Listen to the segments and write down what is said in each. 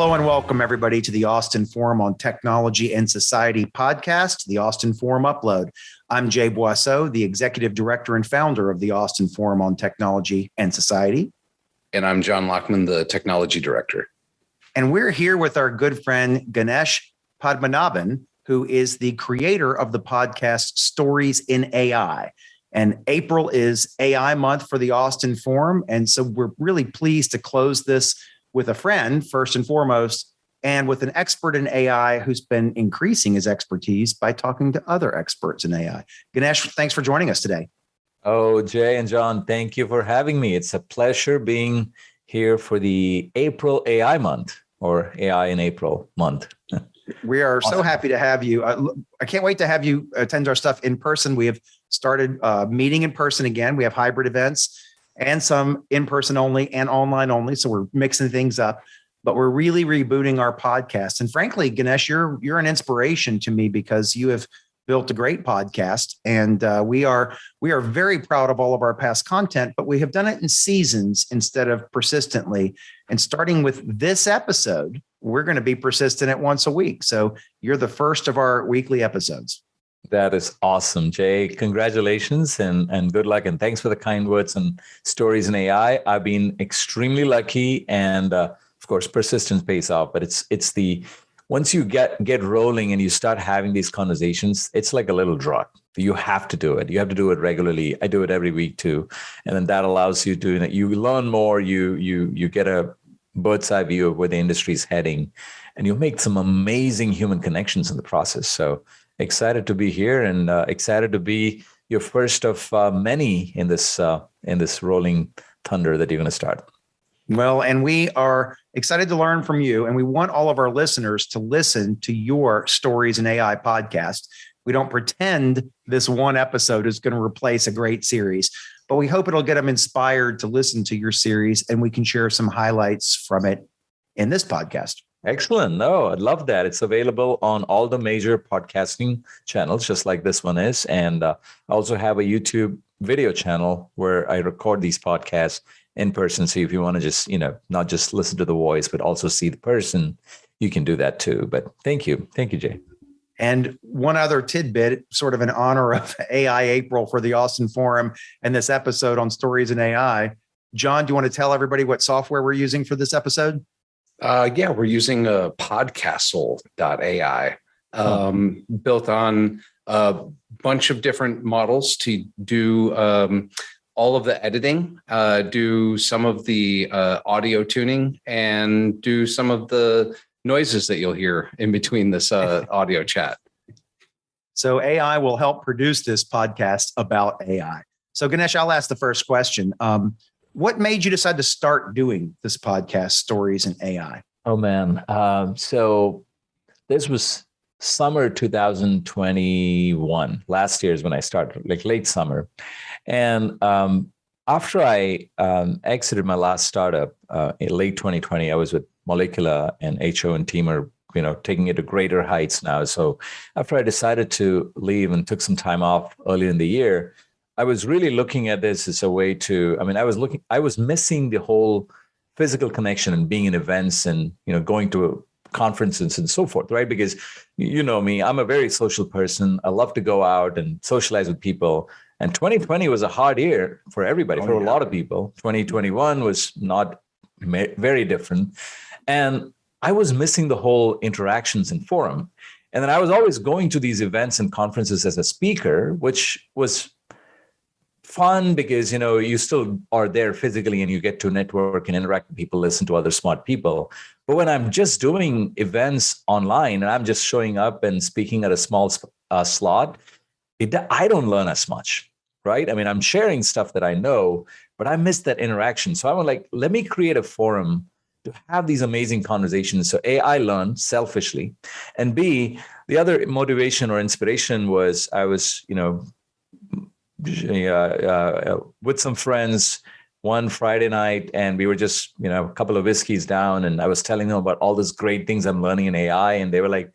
Hello and welcome, everybody, to the Austin Forum on Technology and Society podcast, the Austin Forum Upload. I'm Jay Boisseau, the Executive Director and founder of the Austin Forum on Technology and Society. And I'm John Lockman, the Technology Director. And we're here with our good friend, Ganesh Padmanabhan, who is the creator of the podcast Stories in AI. And April is AI month for the Austin Forum. And so we're really pleased to close this with a friend, first and foremost, and with an expert in AI who's been increasing his expertise by talking to other experts in AI. Ganesh, thanks for joining us today. Oh, Jay and John, thank you for having me. It's a pleasure being here for the April AI month, or AI in April month. We are so happy to have you. I can't wait to have you attend our stuff in person. We have started meeting in person again. We have hybrid events and some in-person only and online only. So we're mixing things up, but we're really rebooting our podcast. And frankly, Ganesh, you're an inspiration to me because you have built a great podcast. And we are very proud of all of our past content, but we have done it in seasons instead of persistently. And starting with this episode, we're going to be persistent at once a week. So you're the first of our weekly episodes. That is awesome, Jay. Congratulations and good luck. And thanks for the kind words and stories in AI. I've been extremely lucky, and of course, persistence pays off. But it's the once you get rolling and you start having these conversations, it's like a little drug. You have to do it. You have to do it regularly. I do it every week too, and then that allows you to you learn more. You get a bird's eye view of where the industry is heading, and you'll make some amazing human connections in the process. So excited to be here and excited to be your first of many in this rolling thunder that you're going to start. Well, and we are excited to learn from you, and we want all of our listeners to listen to your Stories in AI podcast. We don't pretend this one episode is going to replace a great series, but we hope it'll get them inspired to listen to your series, and we can share some highlights from it in this podcast. Excellent. No, I love that. It's available on all the major podcasting channels, just like this one is. And I also have a YouTube video channel where I record these podcasts in person. So if you want to just, not just listen to the voice, but also see the person, you can do that too. But thank you. Thank you, Jay. And one other tidbit, sort of in honor of AI April for the Austin Forum and this episode on Stories in AI. John, do you want to tell everybody what software we're using for this episode? We're using Podcastle.ai, built on a bunch of different models to do all of the editing, do some of the audio tuning, and do some of the noises that you'll hear in between this audio chat. So AI will help produce this podcast about AI. So Ganesh, I'll ask the first question. What made you decide to start doing this podcast, Stories in AI? Oh, man. So this was summer 2021. Last year is when I started, like late summer. And after I exited my last startup in late 2020, I was with Molecular, and HO and team are taking it to greater heights now. So after I decided to leave and took some time off early in the year, I was really looking at this as a way to, I was missing the whole physical connection and being in events and, going to conferences and so forth, right? Because you know me, I'm a very social person. I love to go out and socialize with people. And 2020 was a hard year for everybody, a lot of people. 2021 was not very different. And I was missing the whole interactions and forum. And then I was always going to these events and conferences as a speaker, which was fun because, you still are there physically and you get to network and interact with people, listen to other smart people. But when I'm just doing events online and I'm just showing up and speaking at a small slot, I don't learn as much, right? I'm sharing stuff that I know, but I miss that interaction. So I was like, let me create a forum to have these amazing conversations. So A, I learned selfishly, and B, the other motivation or inspiration was I was, with some friends one Friday night, and we were just, a couple of whiskeys down, and I was telling them about all these great things I'm learning in AI, and they were like,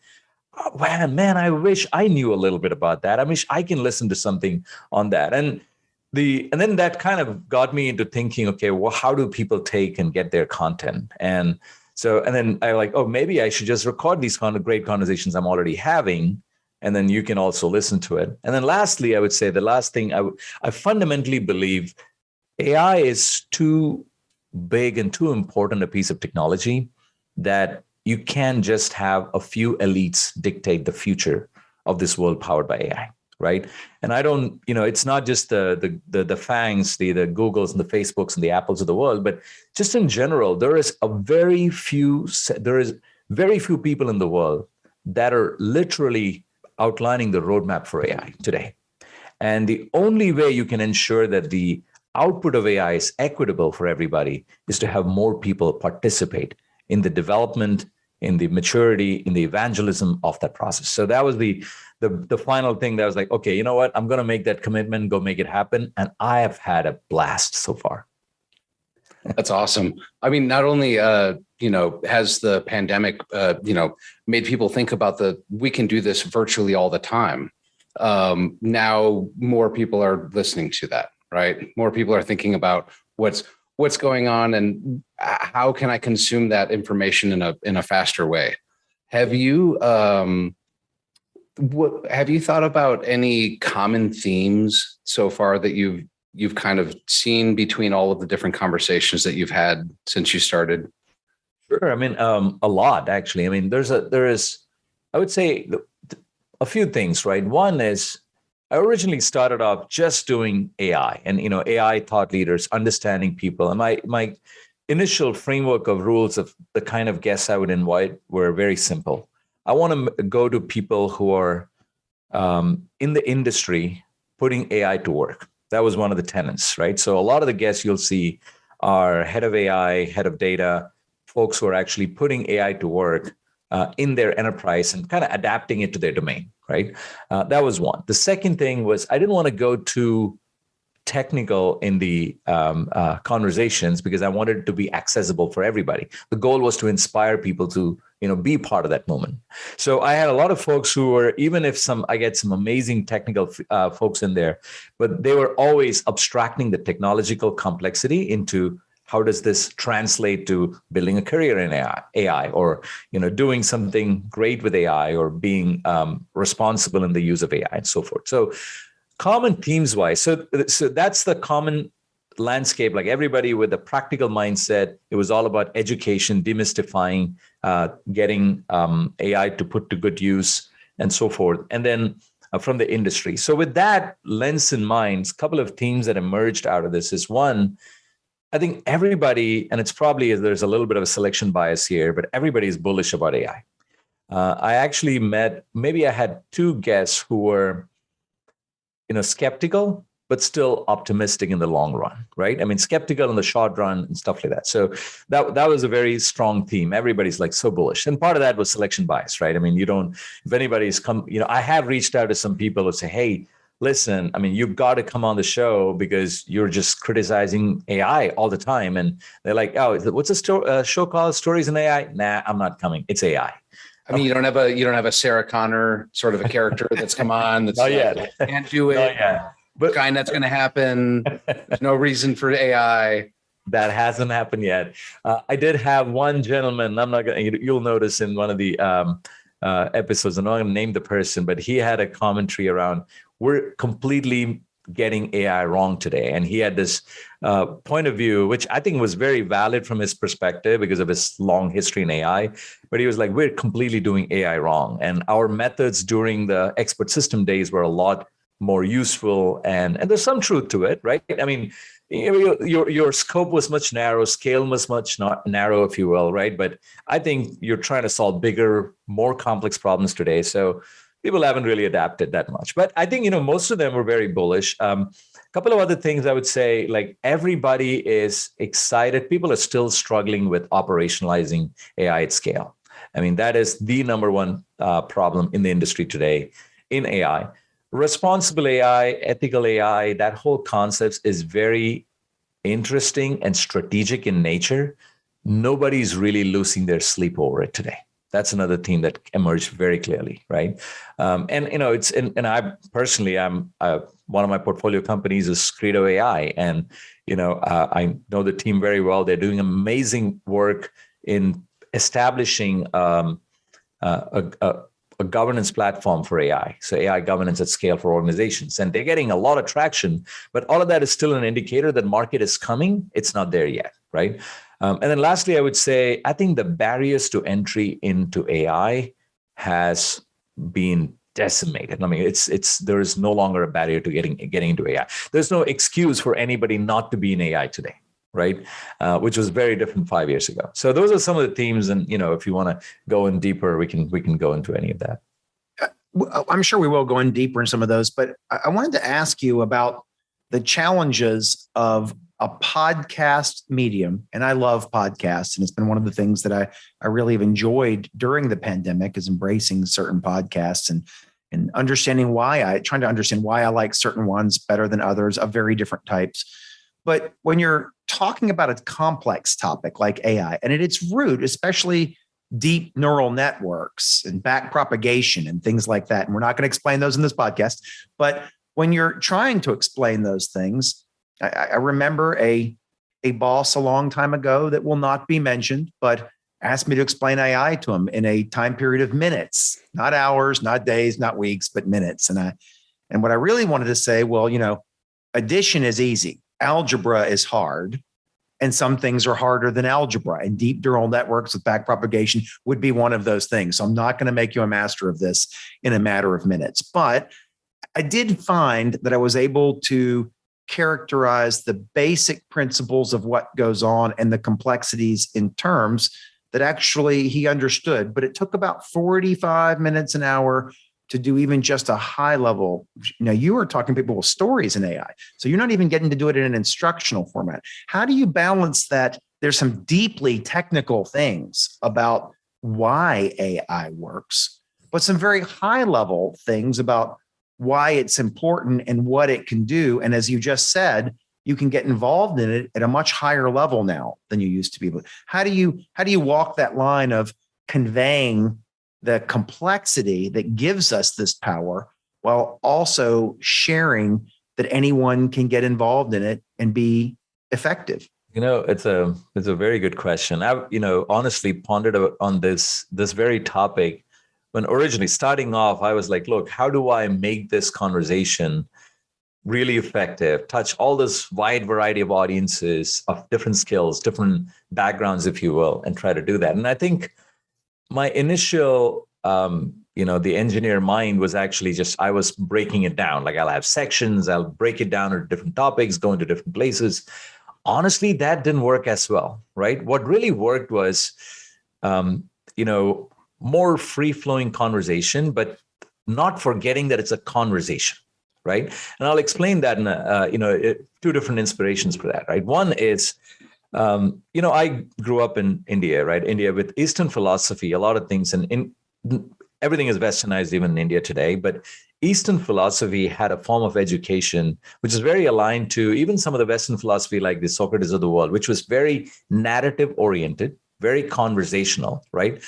oh, man, I wish I knew a little bit about that. I wish I can listen to something on that. And then that kind of got me into thinking, okay, well, how do people take and get their content? And So, and then I like, oh, maybe I should just record these kind of great conversations I'm already having, and then you can also listen to it. And then lastly, I would say the last thing I fundamentally believe AI is too big and too important a piece of technology that you can just have a few elites dictate the future of this world powered by AI, right? And I don't, it's not just the FANGs, the Googles and the Facebooks and the Apples of the world, but just in general, there is very few people in the world that are literally outlining the roadmap for AI today. And the only way you can ensure that the output of AI is equitable for everybody is to have more people participate in the development, in the maturity, in the evangelism of that process. So that was the final thing that was like, okay, you know what? I'm going to make that commitment, go make it happen. And I have had a blast so far. That's awesome. I mean, not only, has the pandemic, made people think about we can do this virtually all the time. Now more people are listening to that, right? More people are thinking about what's going on and how can I consume that information in a faster way. Have you thought about any common themes so far that you've kind of seen between all of the different conversations that you've had since you started? Sure. I mean, a lot actually. I mean, there is, I would say a few things, right? One is I originally started off just doing AI and, AI thought leaders, understanding people. And my initial framework of rules of the kind of guests I would invite were very simple. I want to go to people who are in the industry putting AI to work. That was one of the tenets, right? So a lot of the guests you'll see are head of AI, head of data, folks who are actually putting AI to work in their enterprise and kind of adapting it to their domain, right? That was one. The second thing was I didn't want to go too technical in the conversations because I wanted it to be accessible for everybody. The goal was to inspire people to, be part of that moment. So I had a lot of folks who were, even if I get some amazing technical folks in there, but they were always abstracting the technological complexity into how does this translate to building a career in AI or, doing something great with AI or being responsible in the use of AI and so forth. So common themes wise. So that's the common landscape, like everybody with a practical mindset. It was all about education, demystifying, getting AI to put to good use and so forth. And then from the industry. So with that lens in mind, a couple of themes that emerged out of this is one, I think everybody, and it's probably there's a little bit of a selection bias here, but everybody is bullish about AI. I actually maybe I had two guests who were, skeptical, but still optimistic in the long run, right? I mean, skeptical in the short run and stuff like that. So that was a very strong theme. Everybody's like so bullish. And part of that was selection bias, right? I mean, if anybody's come, I have reached out to some people who say, hey, listen, I mean, you've got to come on the show because you're just criticizing AI all the time. And they're like, oh, what's a show called Stories in AI? Nah, I'm not coming. It's AI. I mean, you don't have a Sarah Connor sort of a character that's come on. That's not yet. Can't do it. Not yet. But kind that's going to happen. There's no reason for AI. That hasn't happened yet. I did have one gentleman. I'm not going to. You'll notice in one of the episodes. I'm not going to name the person, but he had a commentary around we're completely getting AI wrong today, and he had this point of view, which I think was very valid from his perspective because of his long history in AI. But he was like, we're completely doing AI wrong, and our methods during the expert system days were a lot more useful, and there's some truth to it, right? I mean, your scope was much narrow, scale was much not narrow, if you will, right? But I think you're trying to solve bigger, more complex problems today, so people haven't really adapted that much. But I think most of them were very bullish. A couple of other things I would say, like everybody is excited. People are still struggling with operationalizing AI at scale. I mean, that is the number one problem in the industry today in AI. Responsible AI, ethical AI, that whole concept is very interesting and strategic in nature. Nobody's really losing their sleep over it today. That's another theme that emerged very clearly, right? And I personally, I'm one of my portfolio companies is Credo AI, and I know the team very well. They're doing amazing work in establishing a governance platform for AI. So AI governance at scale for organizations. And they're getting a lot of traction, but all of that is still an indicator that market is coming. It's not there yet, right? And then lastly, I would say, I think the barriers to entry into AI has been decimated. I mean, there is no longer a barrier to getting into AI. There's no excuse for anybody not to be in AI today, right? Which was very different 5 years ago. So those are some of the themes. And if you want to go in deeper, we can go into any of that. I'm sure we will go in deeper in some of those, but I wanted to ask you about the challenges of a podcast medium. And I love podcasts, and it's been one of the things that I really have enjoyed during the pandemic, is embracing certain podcasts and understanding trying to understand why I like certain ones better than others of very different types. But when you're talking about a complex topic like AI, and at its root, especially deep neural networks and back propagation and things like that, and we're not going to explain those in this podcast, but when you're trying to explain those things, I remember a boss a long time ago that will not be mentioned, but asked me to explain AI to him in a time period of minutes, not hours, not days, not weeks, but minutes. And what I really wanted to say, well, addition is easy. Algebra is hard, and some things are harder than algebra, and deep neural networks with back propagation would be one of those things. So I'm not going to make you a master of this in a matter of minutes, but I did find that I was able to characterize the basic principles of what goes on and the complexities in terms that actually he understood. But it took about 45 minutes, an hour to do even just a high level. You were talking to people with stories in AI. So you're not even getting to do it in an instructional format. How do you balance that? There's some deeply technical things about why AI works, but some very high level things about why it's important and what it can do. And as you just said, you can get involved in it at a much higher level now than you used to be. How do you walk that line of conveying the complexity that gives us this power while also sharing that anyone can get involved in it and be effective? It's a very good question. I've honestly pondered on this very topic. When originally starting off, I was like, look, how do I make this conversation really effective, touch all this wide variety of audiences of different skills, different backgrounds, if you will, and try to do that? And I think my initial, the engineer mind was actually just, I was breaking it down. Like, I'll have sections, I'll break it down into different topics, go into different places. Honestly, that didn't work as well, right? What really worked was, more free-flowing conversation, but not forgetting that it's a conversation, right? And I'll explain that in two different inspirations for that, right? One is, I grew up in India, right? India with Eastern philosophy, a lot of things, and everything is westernized even in India today, but Eastern philosophy had a form of education which is very aligned to even some of the Western philosophy, like the Socrates of the world, which was very narrative oriented, very conversational, right?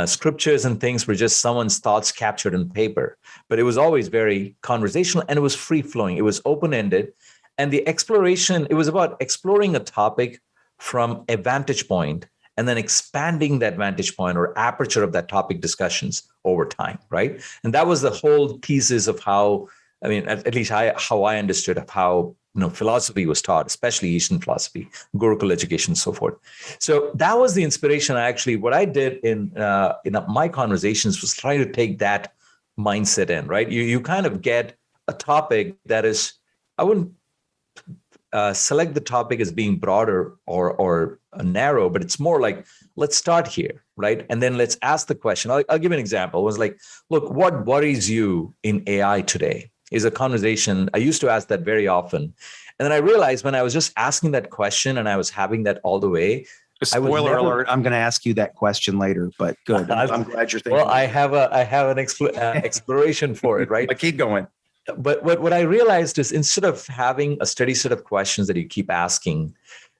Scriptures and things were just someone's thoughts captured in paper, but it was always very conversational, and it was free flowing. It was open-ended. And the exploration, it was about exploring a topic from a vantage point and then expanding that vantage point or aperture of that topic discussions over time, right? And that was the whole thesis of how, at least how I understood of how philosophy was taught, especially Eastern philosophy, Gurukul education, and so forth. So that was the inspiration. What I did in my conversations was trying to take that mindset in, right? You kind of get a topic that is, I wouldn't select the topic as being broader or narrow, but it's more like, let's start here, right? And then let's ask the question. I'll give you an example. It was like, look, what worries you in AI today? Is a conversation. I used to ask that very often. And then I realized when I was just asking that question and I was having that all the way. Spoiler alert, I'm going to ask you that question later, but good. I'm glad you're thinking. Well, I have an exploration for it, right? But keep going. But what I realized is, instead of having a steady set of questions that you keep asking,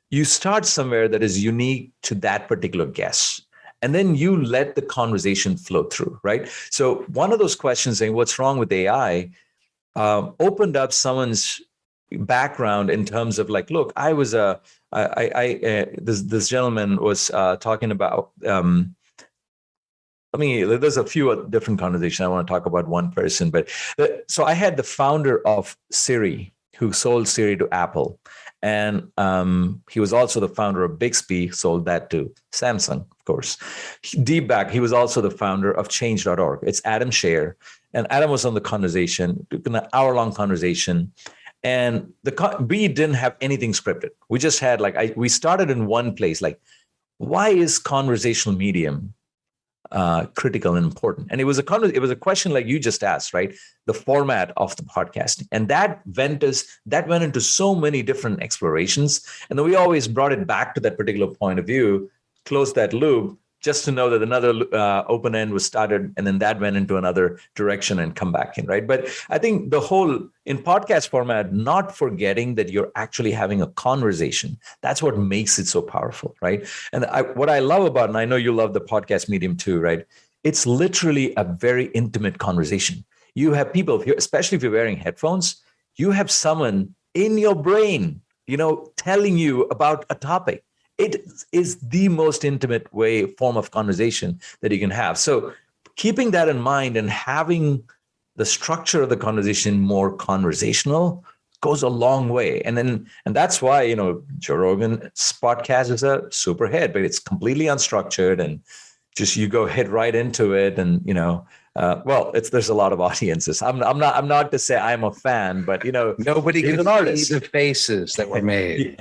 you start somewhere that is unique to that particular guest. And then you let the conversation flow through, right? So one of those questions saying, what's wrong with AI? Opened up someone's background in terms of like, look, this gentleman was talking about. There's a few different conversations. I want to talk about one person, but so I had the founder of Siri who sold Siri to Apple. And he was also the founder of Bixby, sold that to Samsung, of course. Deep back, he was also the founder of change.org. It's Adam Scher. And Adam was on the conversation, an hour-long conversation. And we didn't have anything scripted. We just had we started in one place, like, why is conversational medium critical and important? And it was a question like you just asked, right? The format of the podcasting, and that went into so many different explorations, and then we always brought it back to that particular point of view, closed that loop, just to know that another open end was started, and then that went into another direction and come back in, right? But I think the whole in podcast format, not forgetting that you're actually having a conversation, that's what makes it so powerful, right? And what I love about, and I know you love the podcast medium too, right? It's literally a very intimate conversation. You have people, especially if you're wearing headphones, you have someone in your brain, telling you about a topic. It is the most intimate form of conversation that you can have. So keeping that in mind and having the structure of the conversation more conversational goes a long way. And that's why, Joe Rogan's podcast is a super hit, but it's completely unstructured and just you go hit right into it. And, there's a lot of audiences. I'm not to say I'm a fan, but nobody can see the faces that were made.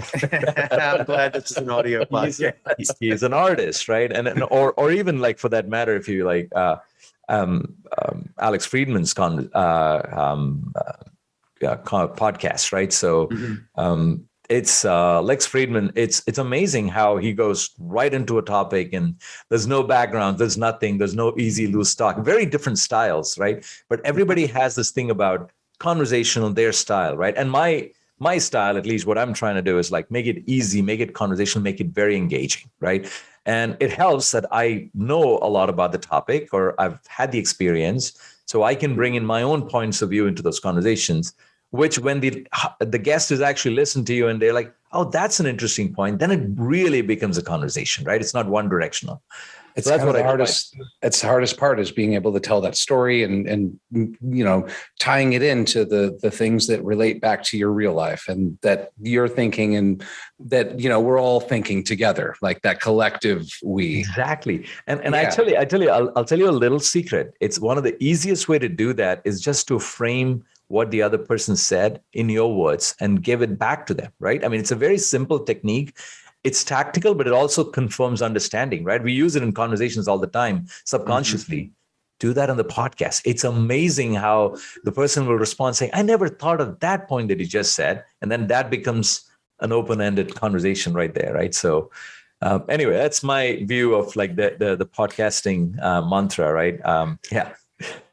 I'm glad this is an audio podcast. He's an artist, right? Or even like for that matter, if you like Alex Friedman's podcast, right? So it's Lex Friedman. It's amazing how he goes right into a topic and there's no background, there's nothing, there's no easy loose talk. Very different styles, right? But everybody has this thing about conversational, their style, right? And my style, at least what I'm trying to do is like make it easy, make it conversational, make it very engaging, right? And it helps that I know a lot about the topic or I've had the experience, so I can bring in my own points of view into those conversations, which when the guest is actually listening to you and they're like, oh, that's an interesting point, then it really becomes a conversation, right? It's not one directional. It's that's what the hardest. That's the hardest part is being able to tell that story and tying it into the things that relate back to your real life and that you're thinking and that we're all thinking together, like that collective we. Exactly. And yeah. I'll tell you a little secret. It's one of the easiest way to do that is just to frame what the other person said in your words and give it back to them, right? I mean, it's a very simple technique. It's tactical, but it also confirms understanding, right? We use it in conversations all the time, subconsciously. Mm-hmm. Do that on the podcast. It's amazing how the person will respond saying, I never thought of that point that you just said. And then that becomes an open-ended conversation right there, right? So anyway, that's my view of like the podcasting mantra, right? Yeah.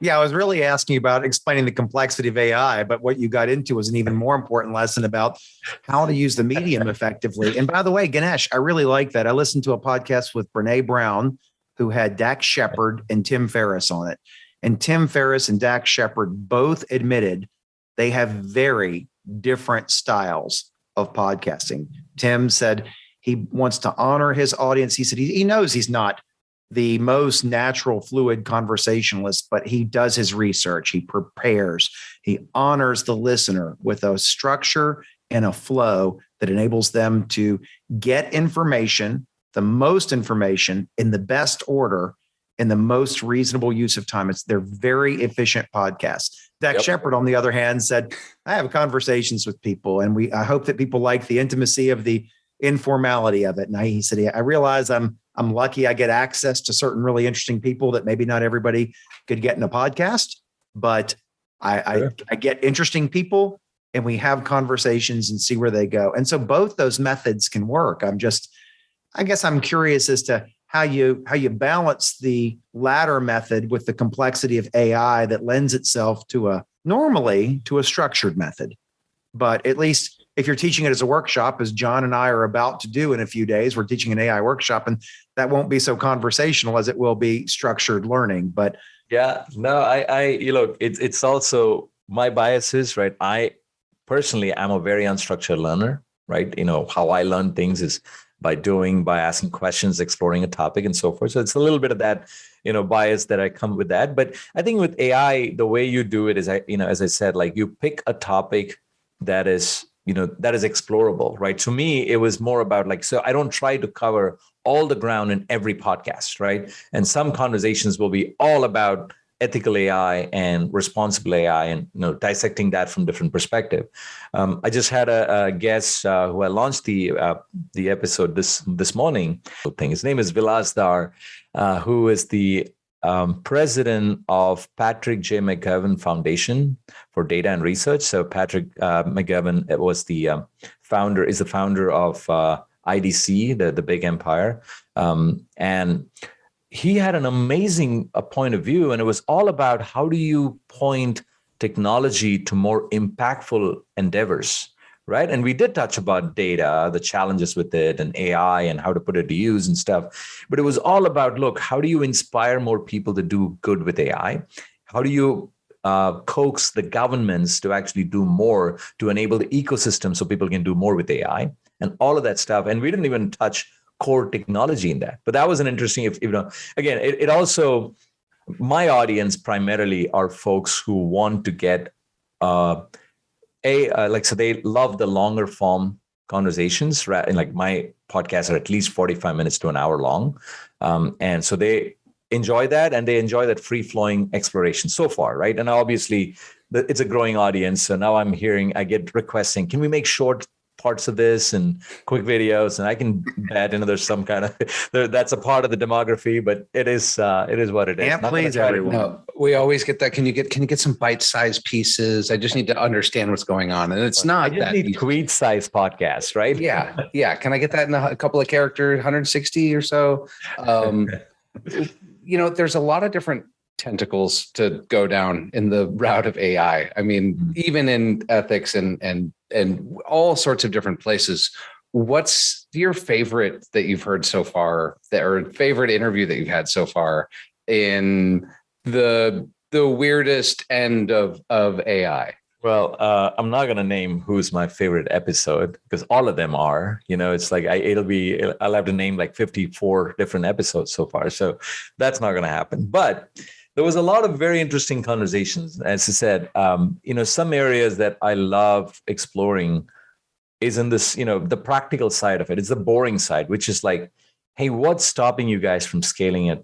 Yeah, I was really asking you about explaining the complexity of AI, but what you got into was an even more important lesson about how to use the medium effectively. And by the way, Ganesh, I really like that. I listened to a podcast with Brene Brown, who had Dax Shepard and Tim Ferriss on it. And Tim Ferriss and Dax Shepard both admitted they have very different styles of podcasting. Tim said he wants to honor his audience. He said he knows he's not the most natural, fluid conversationalist, but he does his research. He prepares. He honors the listener with a structure and a flow that enables them to get information, the most information in the best order, in the most reasonable use of time. They're very efficient podcasts. Dax Shepard, on the other hand, said, I have conversations with people, and I hope that people like the intimacy of the informality of it. And he said, I realize I'm lucky I get access to certain really interesting people that maybe not everybody could get in a podcast, but I get interesting people and we have conversations and see where they go. And so both those methods can work. I guess I'm curious as to how you balance the latter method with the complexity of AI that lends itself normally to a structured method. But at least if you're teaching it as a workshop, as John and I are about to do in a few days, we're teaching an AI workshop, and that won't be so conversational as it will be structured learning. But yeah, no, it's also my biases, right? I personally, I'm a very unstructured learner, right? How I learn things is by asking questions, exploring a topic and so forth. So it's a little bit of that, bias that I come with that. But I think with AI, the way you do it is, as I said, like you pick a topic that is, that is explorable, right? To me, it was more about like, so I don't try to cover all the ground in every podcast, right? And some conversations will be all about ethical AI and responsible AI, and dissecting that from different perspective. I just had a guest who I launched the episode this morning. His name is Vilas Dar, who is the president of Patrick J. McGovern Foundation for Data and Research. So Patrick McGovern was the founder of IDC, the big empire, and he had an amazing point of view, and it was all about how do you point technology to more impactful endeavors, right? And we did touch about data, the challenges with it, and AI, and how to put it to use and stuff. But it was all about, look, how do you inspire more people to do good with AI? How do you coax the governments to actually do more to enable the ecosystem so people can do more with AI and all of that stuff? And we didn't even touch core technology in that. But that was an interesting, again, it also, my audience primarily are folks who want to get so they love the longer form conversations, right? And like my podcasts are at least 45 minutes to an hour long. And so they enjoy that, and they enjoy that free flowing exploration so far, right? And obviously it's a growing audience. So now I get requests saying, can we make short parts of this and quick videos? And I can bet, there's some kind of, that's a part of the demography, but it is what it is. Yeah, please, everyone. No, we always get that. Can you get some bite-sized pieces? I just need to understand what's going on. And it's not I just need tweet-sized podcasts, right? Yeah. Yeah. Can I get that in a couple of characters, 160 or so? There's a lot of different tentacles to go down in the route of AI. I mean, even in ethics and all sorts of different places. What's your favorite that you've heard so far, or favorite interview that you've had so far in the weirdest end of AI? Well, I'm not going to name who's my favorite episode, because all of them are, it's like I'll have to name like 54 different episodes so far. So that's not going to happen. But there was a lot of very interesting conversations. As I said, some areas that I love exploring is in this, the practical side of it. It's the boring side, which is like, hey, what's stopping you guys from scaling it?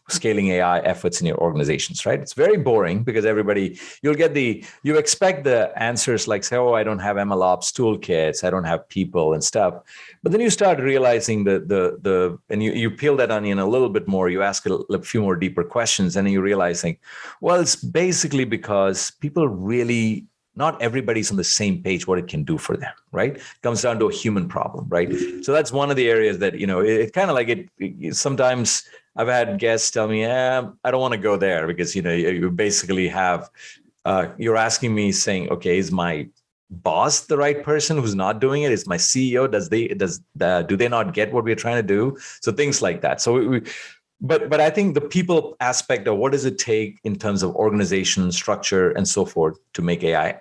Scaling AI efforts in your organizations, right? It's very boring because you expect the answers like, say, oh, I don't have MLOps toolkits, I don't have people and stuff. But then you start realizing and you peel that onion a little bit more, you ask a few more deeper questions, and you're realizing, well, it's basically because people really, not everybody's on the same page what it can do for them, right? It comes down to a human problem, right? So that's one of the areas that, it kind of like it sometimes I've had guests tell me, I don't want to go there, because, you basically have, you're asking me saying, okay, is my boss the right person who's not doing it? Is my CEO, do they not get what we're trying to do? So things like that. So But I think the people aspect of what does it take in terms of organization, structure, and so forth to make AI,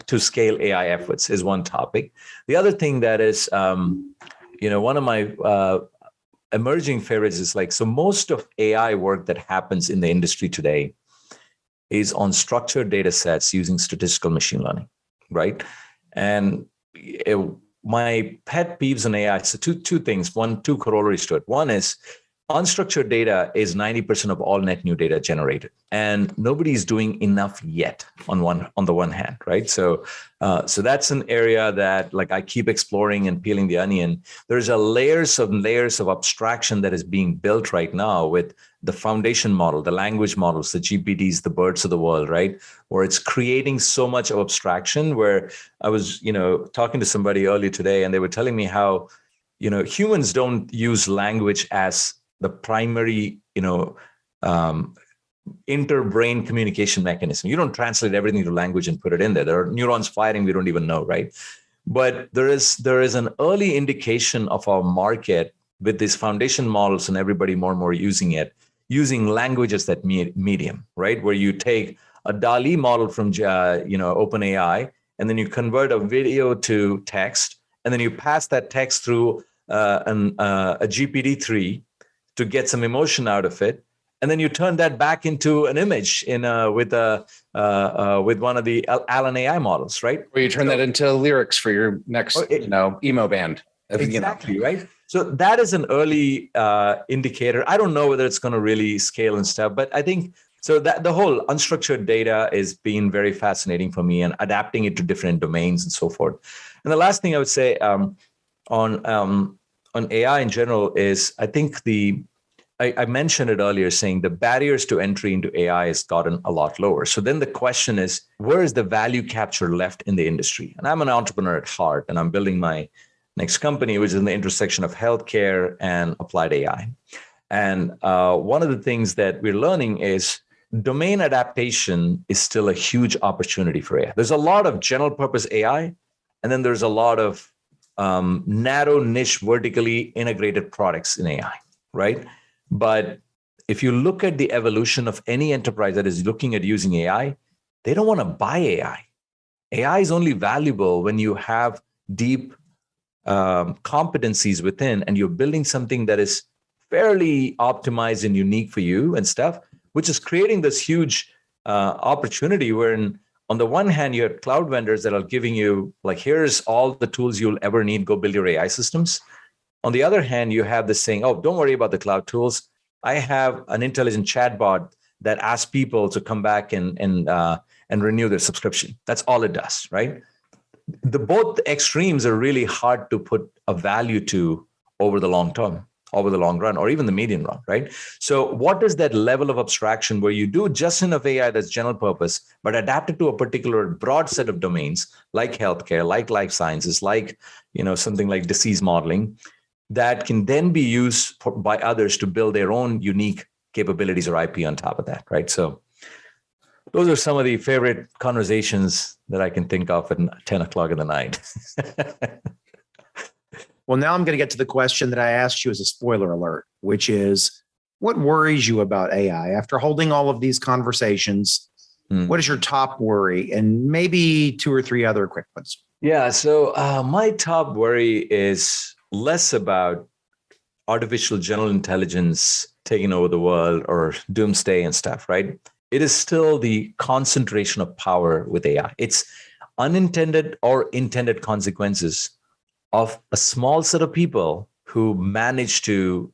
to scale AI efforts is one topic. The other thing that is, one of my emerging favorites is like, so most of AI work that happens in the industry today is on structured data sets using statistical machine learning, right? And my pet peeves in AI, so two things, two corollaries to it. One is unstructured data is 90% of all net new data generated, and nobody's doing enough yet on the one hand, right? So that's an area that like I keep exploring and peeling the onion. There's layers of abstraction that is being built right now with the foundation model, the language models, the GPTs, the birds of the world, right? Where it's creating so much of abstraction, where I was, talking to somebody earlier today, and they were telling me how, humans don't use language as the primary, inter-brain communication mechanism. You don't translate everything to language and put it in there. There are neurons firing, we don't even know, right? But there is an early indication of our market with these foundation models and everybody more and more using language as that medium, right? Where you take a DALL-E model from OpenAI, and then you convert a video to text, and then you pass that text through a GPT-3 to get some emotion out of it, and then you turn that back into an image with one of the Alan AI models, right? Or you turn that into lyrics for your next, emo band. Exactly, right? So that is an early indicator. I don't know whether it's going to really scale and stuff, but I think so that the whole unstructured data is being very fascinating for me and adapting it to different domains and so forth. And the last thing I would say on AI in general is I think I mentioned it earlier, saying the barriers to entry into AI has gotten a lot lower. So then the question is, where is the value capture left in the industry? And I'm an entrepreneur at heart, and I'm building my next company, which is in the intersection of healthcare and applied AI. And one of the things that we're learning is domain adaptation is still a huge opportunity for AI. There's a lot of general purpose AI, and then there's a lot of narrow niche, vertically integrated products in AI, right? But if you look at the evolution of any enterprise that is looking at using AI, they don't want to buy AI. AI is only valuable when you have deep competencies within, and you're building something that is fairly optimized and unique for you and stuff, which is creating this huge opportunity wherein on the one hand, you have cloud vendors that are giving you, like, here's all the tools you'll ever need, go build your AI systems. On the other hand, you have this saying, oh, don't worry about the cloud tools. I have an intelligent chatbot that asks people to come back and renew their subscription. That's all it does, right? Both extremes are really hard to put a value to over the long term, over the long run, or even the medium run, right? So what is that level of abstraction where you do just enough AI that's general purpose, but adapt it to a particular broad set of domains like healthcare, like life sciences, like something like disease modeling, that can then be used by others to build their own unique capabilities or IP on top of that, right? So those are some of the favorite conversations that I can think of at 10 o'clock in the night. Well, now I'm going to get to the question that I asked you as a spoiler alert, which is, what worries you about AI? After holding all of these conversations, what is your top worry? And maybe 2 or 3 other quick ones. Yeah, so my top worry is less about artificial general intelligence taking over the world or doomsday and stuff, right? It is still the concentration of power with AI. It's unintended or intended consequences of a small set of people who manage to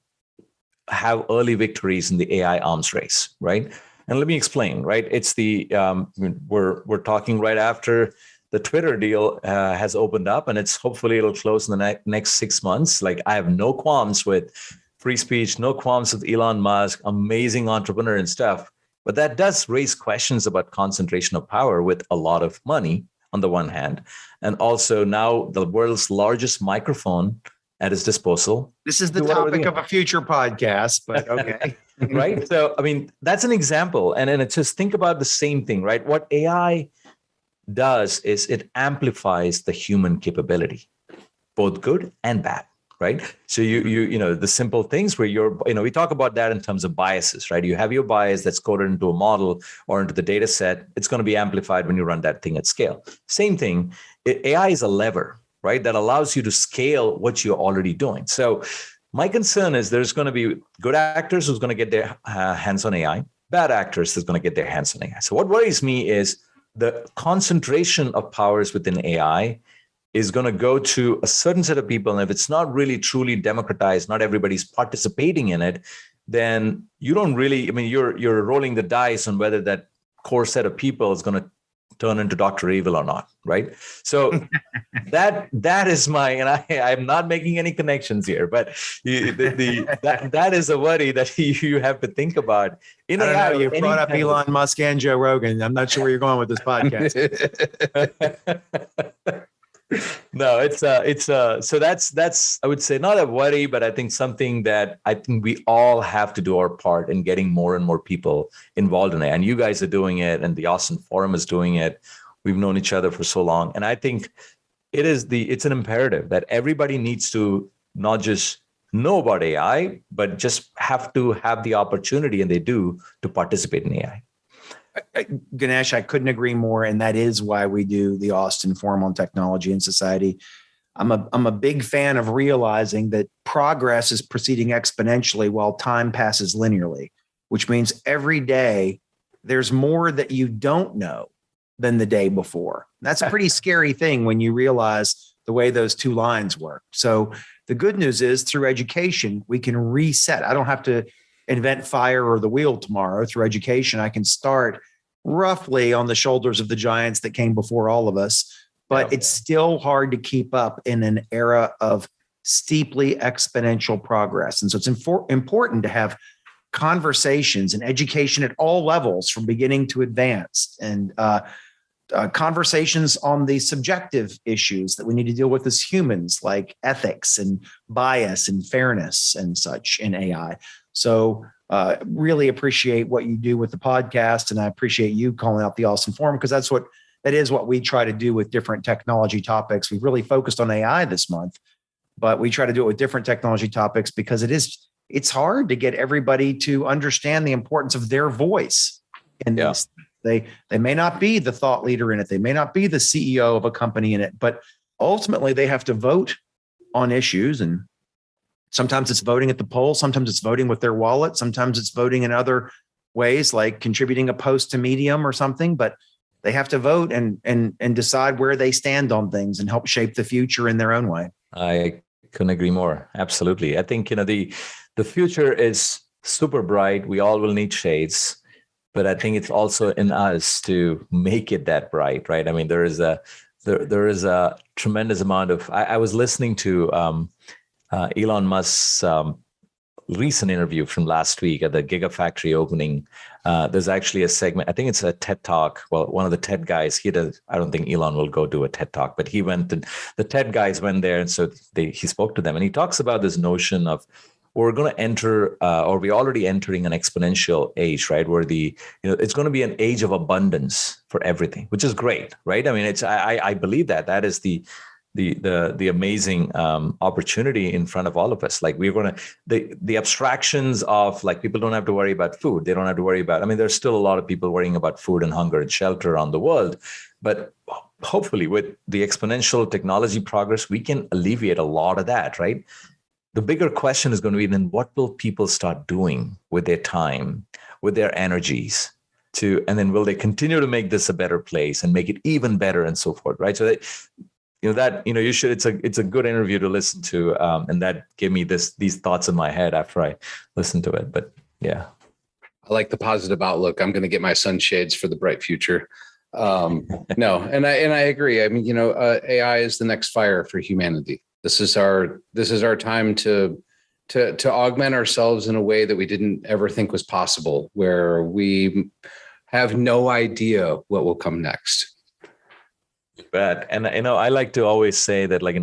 have early victories in the AI arms race, right? And let me explain, right? It's we're talking right after the Twitter deal has opened up, and hopefully it'll close in the next 6 months. Like, I have no qualms with free speech, no qualms with Elon Musk, amazing entrepreneur and stuff. But that does raise questions about concentration of power with a lot of money on the one hand, and also now the world's largest microphone at his disposal. This is the topic of a future podcast, but okay. Right? So, I mean, that's an example. And then it's just think about the same thing, right? What AI does is it amplifies the human capability, both good and bad, right? So the simple things where we talk about that in terms of biases, right? You have your bias that's coded into a model or into the data set. It's going to be amplified when you run that thing at scale. Same thing, AI is a lever, right? That allows you to scale what you're already doing. So my concern is there's going to be good actors who's going to get their hands on AI, bad actors who's going to get their hands on AI. So what worries me is the concentration of powers within AI is going to go to a certain set of people. And if it's not really truly democratized, not everybody's participating in it, then you don't really, you're rolling the dice on whether that core set of people is going to turn into Dr. Evil or not, right? So that is and I'm not making any connections here, but that is a worry that you have to think about. You brought up Elon Musk and Joe Rogan. I'm not sure where you're going with this podcast. No, so that's I would say not a worry, but I think something that I think we all have to do our part in getting more and more people involved in it. And you guys are doing it, and the Austin Forum is doing it. We've known each other for so long, and I think it's an imperative that everybody needs to not just know about AI, but just have to have the opportunity, and they do, to participate in AI. Ganesh, I couldn't agree more. And that is why we do the Austin Forum on Technology and Society. I'm a big fan of realizing that progress is proceeding exponentially while time passes linearly, which means every day there's more that you don't know than the day before. That's a pretty scary thing when you realize the way those two lines work. So the good news is through education, we can reset. I don't have to invent fire or the wheel tomorrow. Through education, I can start roughly on the shoulders of the giants that came before all of us. But it's still hard to keep up in an era of steeply exponential progress. And so it's important to have conversations and education at all levels from beginning to advanced, and conversations on the subjective issues that we need to deal with as humans, like ethics and bias and fairness and such in AI. So really appreciate what you do with the podcast. And I appreciate you calling out the Austin Forum, because that is what we try to do with different technology topics. We've really focused on AI this month, but we try to do it with different technology topics because it's hard to get everybody to understand the importance of their voice in this. They may not be the thought leader in it. They may not be the CEO of a company in it, but ultimately they have to vote on issues. And sometimes it's voting at the poll. Sometimes it's voting with their wallet. Sometimes it's voting in other ways, like contributing a post to Medium or something, but they have to vote and decide where they stand on things and help shape the future in their own way. I couldn't agree more. Absolutely. I think, the future is super bright. We all will need shades, but I think it's also in us to make it that bright, right? I mean, there is a tremendous amount of, I was listening to Elon Musk's recent interview from last week at the Gigafactory opening. There's actually a segment, I think it's a TED Talk. Well, one of the TED guys, I don't think Elon will go do a TED Talk, but he went, and the TED guys went there. And so he spoke to them, and he talks about this notion of, we're going to enter, or we're already entering an exponential age, right? Where it's going to be an age of abundance for everything, which is great, right? I mean, I believe that is the amazing opportunity in front of all of us. Like, we're going to, the abstractions of, like, people don't have to worry about food. They don't have to worry about, I mean, there's still a lot of people worrying about food and hunger and shelter around the world, but hopefully with the exponential technology progress, we can alleviate a lot of that, right? The bigger question is going to be, then what will people start doing with their time, with their energies and then will they continue to make this a better place and make it even better and so forth, right? So you should, it's a good interview to listen to. And that gave me these thoughts in my head after I listened to it. But yeah. I like the positive outlook. I'm going to get my sunshades for the bright future. No, and I agree. I mean, AI is the next fire for humanity. This is our time to augment ourselves in a way that we didn't ever think was possible, where we have no idea what will come next. But, and I like to always say that, like,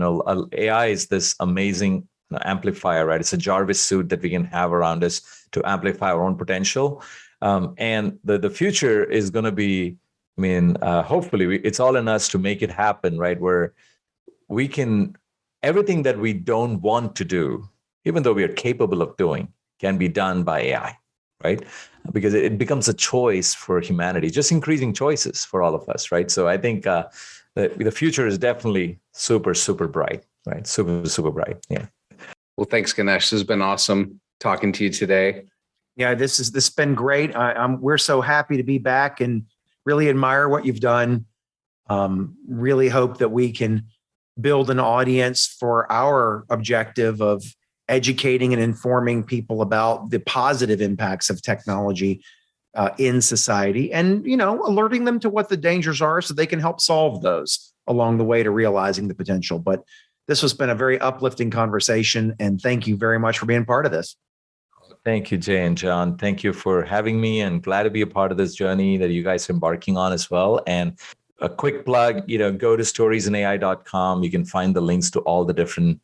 AI is this amazing amplifier, right? It's a Jarvis suit that we can have around us to amplify our own potential. And the future is going to be, I mean, hopefully it's all in us to make it happen, right? Where we can, everything that we don't want to do, even though we are capable of doing, can be done by AI, right? Because it becomes a choice for humanity, just increasing choices for all of us, right? So I think the future is definitely super, super bright, right? Super, super bright. Yeah. Well, thanks, Ganesh. This has been awesome talking to you today. Yeah, this has been great. We're so happy to be back and really admire what you've done. Really hope that we can build an audience for our objective of educating and informing people about the positive impacts of technology in society, and alerting them to what the dangers are so they can help solve those along the way to realizing the potential. But this has been a very uplifting conversation, and thank you very much for being part of this. Thank you, Jay and John. Thank you for having me, and glad to be a part of this journey that you guys are embarking on as well. And a quick plug, go to storiesinai.com. You can find the links to all the different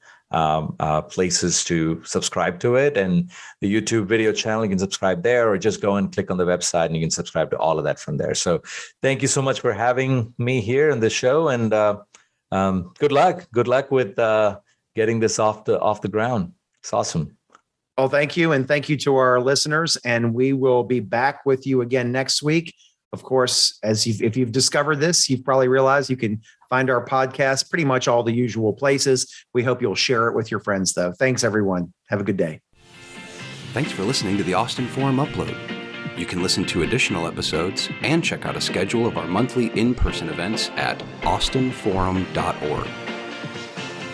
places to subscribe to it, and the YouTube video channel, you can subscribe there, or just go and click on the website and you can subscribe to all of that from there. So thank you so much for having me here on the show, and good luck with getting this off the ground. It's awesome. Well, thank you. And thank you to our listeners. And we will be back with you again next week Of course, if you've discovered this, you've probably realized you can find our podcast pretty much all the usual places. We hope you'll share it with your friends, though. Thanks, everyone. Have a good day. Thanks for listening to the Austin Forum Upload. You can listen to additional episodes and check out a schedule of our monthly in-person events at austinforum.org.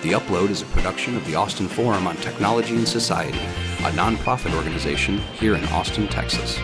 The Upload is a production of the Austin Forum on Technology and Society, a nonprofit organization here in Austin, Texas.